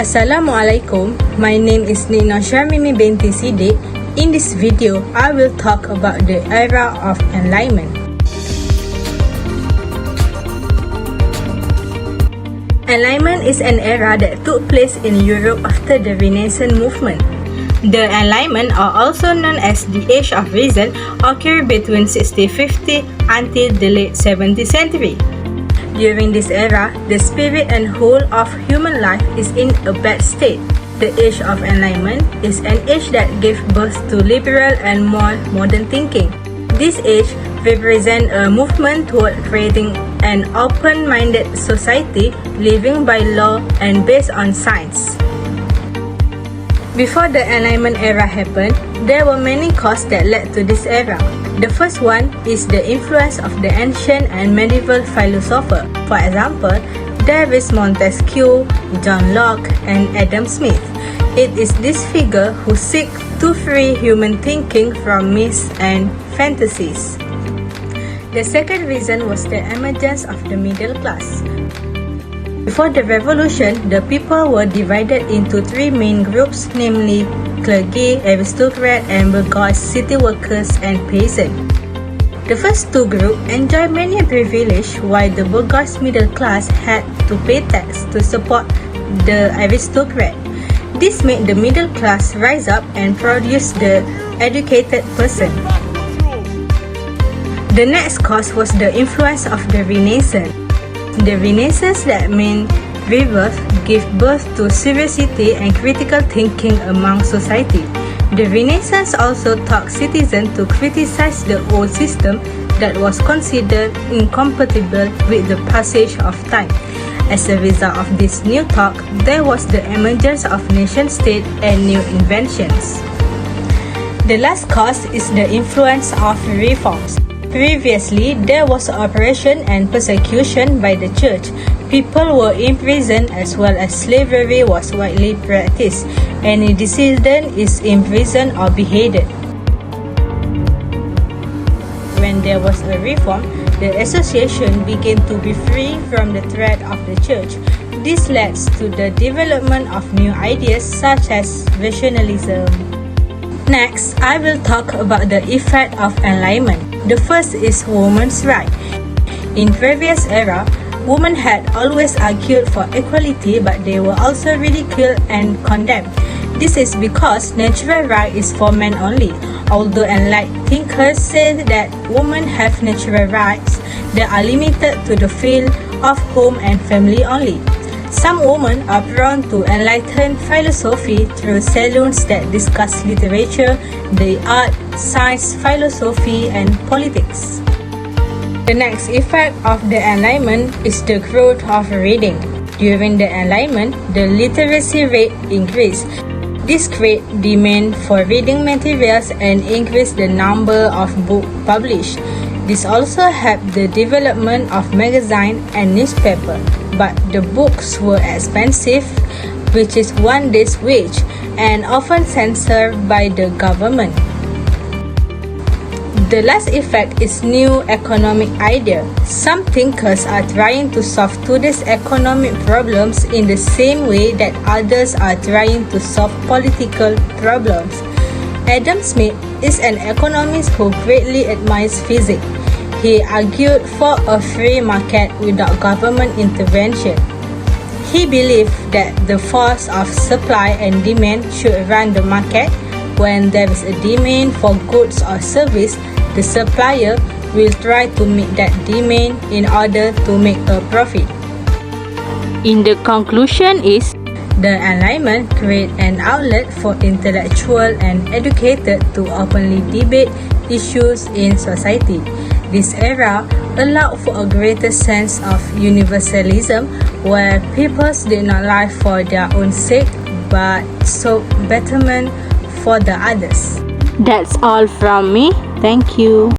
Assalamualaikum, my name is Nina Sharmimi binti Sidik. In this video, I will talk about the era of Enlightenment. Enlightenment is an era that took place in Europe after the Renaissance movement. The Enlightenment, are also known as the Age of Reason, occurred between 1650 until the late 17th century. During this era, the spirit and whole of human life is in a bad state. The Age of Enlightenment is an age that gave birth to liberal and more modern thinking. This age represents a movement toward creating an open-minded society living by law and based on science. Before the Enlightenment era happened, there were many causes that led to this era. The first one is the influence of the ancient and medieval philosophers. For example, there is Montesquieu, John Locke, and Adam Smith. It is this figure who seek to free human thinking from myths and fantasies. The second reason was the emergence of the middle class. Before the revolution, the people were divided into three main groups, namely clergy, aristocrats, and bourgeois, city workers, and peasants. The first two groups enjoyed many privileges, while the bourgeois middle class had to pay tax to support the aristocrat. This made the middle class rise up and produce the educated person. The next cause was the influence of the Renaissance. The Renaissance, that means rebirth, gave birth to curiosity and critical thinking among society. The Renaissance also taught citizens to criticize the old system that was considered incompatible with the passage of time. As a result of this new thought, there was the emergence of nation-state and new inventions. The last cause is the influence of reforms. Previously, there was oppression and persecution by the church. People were imprisoned as well as slavery was widely practiced. Any dissident is imprisoned or beheaded. When there was a reform, the association began to be free from the threat of the church. This led to the development of new ideas such as rationalism. Next, I will talk about the effect of Enlightenment. The first is women's rights. In previous era, women had always argued for equality, but they were also ridiculed and condemned. This is because natural right is for men only. Although enlightened thinkers say that women have natural rights, they are limited to the field of home and family only. Some women are prone to enlightened philosophy through salons that discuss literature, the art, science, philosophy, and politics. The next effect of the Enlightenment is the growth of reading. During the Enlightenment, the literacy rate increased. This created demand for reading materials and increased the number of books published. This also helped the development of magazines and newspapers, but the books were expensive, which is one day's wage, and often censored by the government. The last effect is new economic idea. Some thinkers are trying to solve today's economic problems in the same way that others are trying to solve political problems. Adam Smith is an economist who greatly admires physics. He argued for a free market without government intervention. He believed that the force of supply and demand should run the market. When there is a demand for goods or service, the supplier will try to meet that demand in order to make a profit. In the conclusion is, the Enlightenment created an outlet for intellectual and educated to openly debate issues in society. This era allowed for a greater sense of universalism, where people did not live for their own sake, but sought betterment for the others. That's all from me. Thank you.